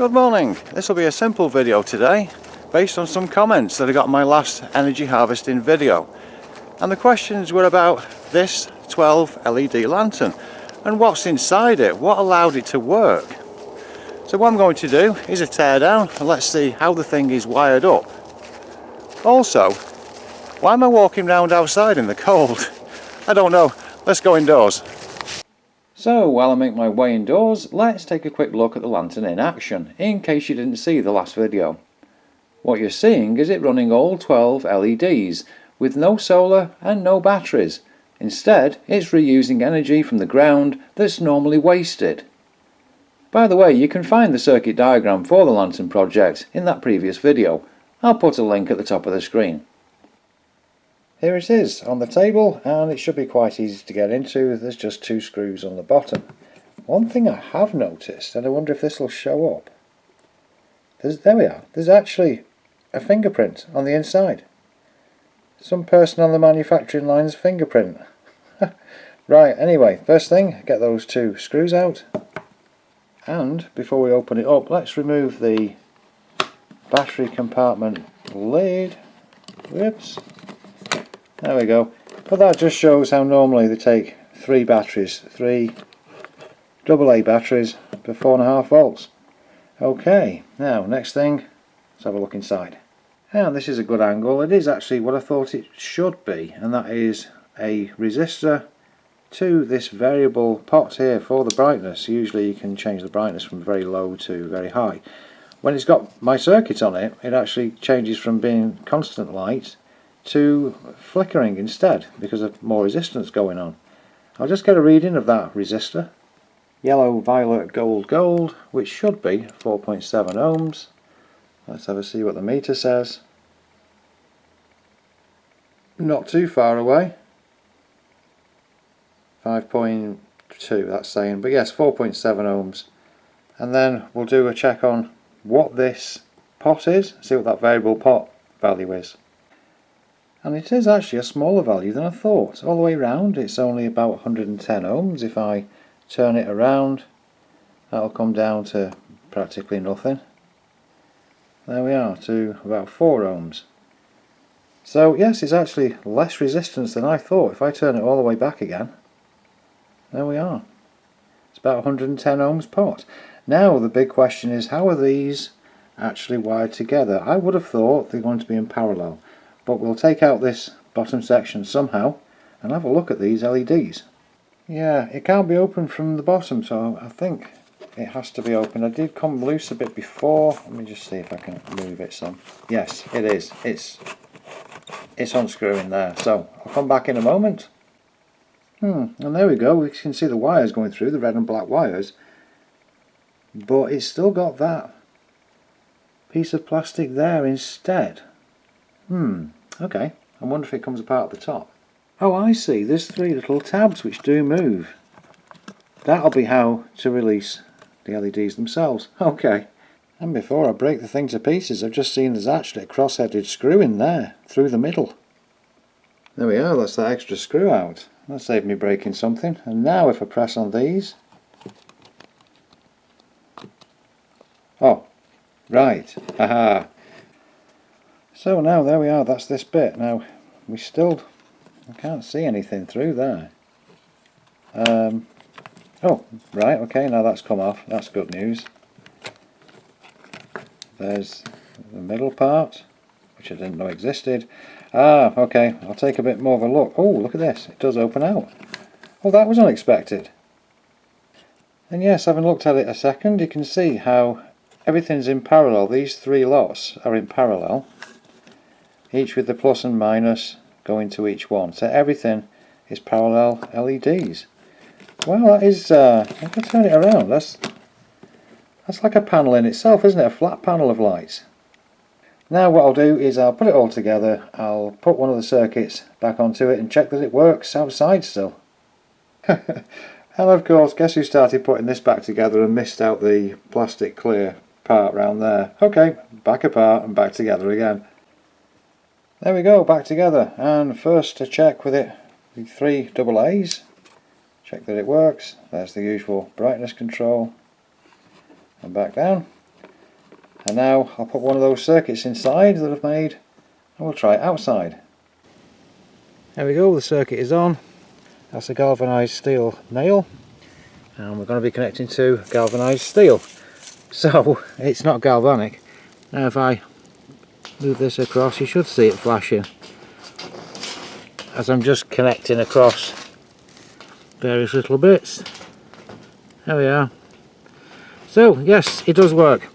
Good morning. This will be a simple video today based on some comments that I got in my last energy harvesting video, and the questions were about this 12 LED lantern and what's inside it, what allowed it to work. So what I'm going to do is a teardown and let's see how the thing is wired up. Also, why am I walking around outside in the cold? I don't know. Let's go indoors. So while I make my way indoors, let's take a quick look at the lantern in action, in case you didn't see the last video. What you're seeing is it running all 12 LEDs, with no solar and no batteries. Instead, it's reusing energy from the ground that's normally wasted. By the way, you can find the circuit diagram for the lantern project in that previous video. I'll put a link at the top of the screen. Here it is on the table, and it should be quite easy to get into. There's just 2 screws on the bottom. One thing I have noticed, and I wonder if this will show up, there we are, there's actually a fingerprint on the inside. Some person on the manufacturing line's fingerprint. Right, anyway, first thing, get those 2 screws out, and before we open it up, let's remove the battery compartment lid. Whoops. There we go. But that just shows how normally they take 3 batteries, 3 AA batteries for 4.5 volts. Okay, now next thing, let's have a look inside. And this is a good angle. It is actually what I thought it should be, and that is a resistor to this variable pot here for the brightness. Usually you can change the brightness from very low to very high. When it's got my circuit on it, it actually changes from being constant light to flickering instead because of more resistance going on. I'll just get a reading of that resistor. Yellow, violet, gold, gold, which should be 4.7 ohms. Let's have a see what the meter says. Not too far away. 5.2 that's saying, but yes, 4.7 ohms. And then we'll do a check on what this pot is, see what that variable pot value is. And it is actually a smaller value than I thought. All the way around it's only about 110 ohms. If I turn it around, that'll come down to practically nothing. There we are, to about 4 ohms. So yes, it's actually less resistance than I thought. If I turn it all the way back again, there we are. It's about 110 ohms pot. Now the big question is, how are these actually wired together? I would have thought they're going to be in parallel. But we'll take out this bottom section somehow and have a look at these LEDs. Yeah, it can't be opened from the bottom, so I think it has to be open. I did come loose a bit before. Let me just see if I can move it some. Yes, it is. It's unscrewing there. So I'll come back in a moment. And there we go. We can see the wires going through, the red and black wires. But it's still got that piece of plastic there instead. Okay, I wonder if it comes apart at the top. Oh, I see, there's 3 little tabs which do move. That'll be how to release the LEDs themselves. Okay, and before I break the thing to pieces, I've just seen there's actually a cross-headed screw in there, through the middle. There we are, that's that extra screw out. That saved me breaking something. And now if I press on these... Oh, right, haha. So now there we are, that's this bit. Now I can't see anything through there. Oh, right, okay, now that's come off, that's good news. There's the middle part, which I didn't know existed. Ah, okay, I'll take a bit more of a look. Oh, look at this, it does open out. Oh, that was unexpected. And yes, having looked at it a second, you can see how everything's in parallel. These 3 lots are in parallel, each with the plus and minus going to each one. So everything is parallel LEDs. Well, that is, if I turn it around, that's like a panel in itself, isn't it? A flat panel of lights. Now what I'll do is I'll put it all together, I'll put one of the circuits back onto it and check that it works outside still. And of course, guess who started putting this back together and missed out the plastic clear part round there. Okay, back apart and back together again. There we go, back together. And first to check with it, the 3 AA's. Check that it works. There's the usual brightness control. And back down. And now I'll put one of those circuits inside that I've made and we'll try it outside. There we go, the circuit is on. That's a galvanised steel nail, and we're going to be connecting to galvanised steel. So it's not galvanic. Now if I move this across, you should see it flashing as I'm just connecting across various little bits. There we are. So yes, it does work.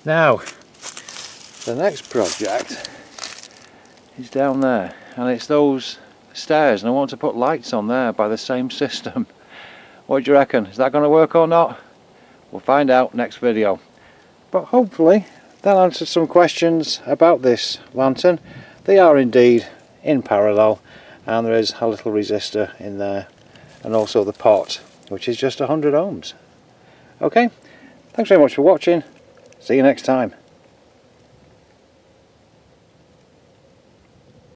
Now the next project is down there, and it's those stairs, and I want to put lights on there by the same system. What do you reckon? Is that going to work or not? We'll find out next video. But hopefully that answers some questions about this lantern. They are indeed in parallel, and there is a little resistor in there, and also the pot, which is just 100 ohms. Okay, thanks very much for watching. See you next time.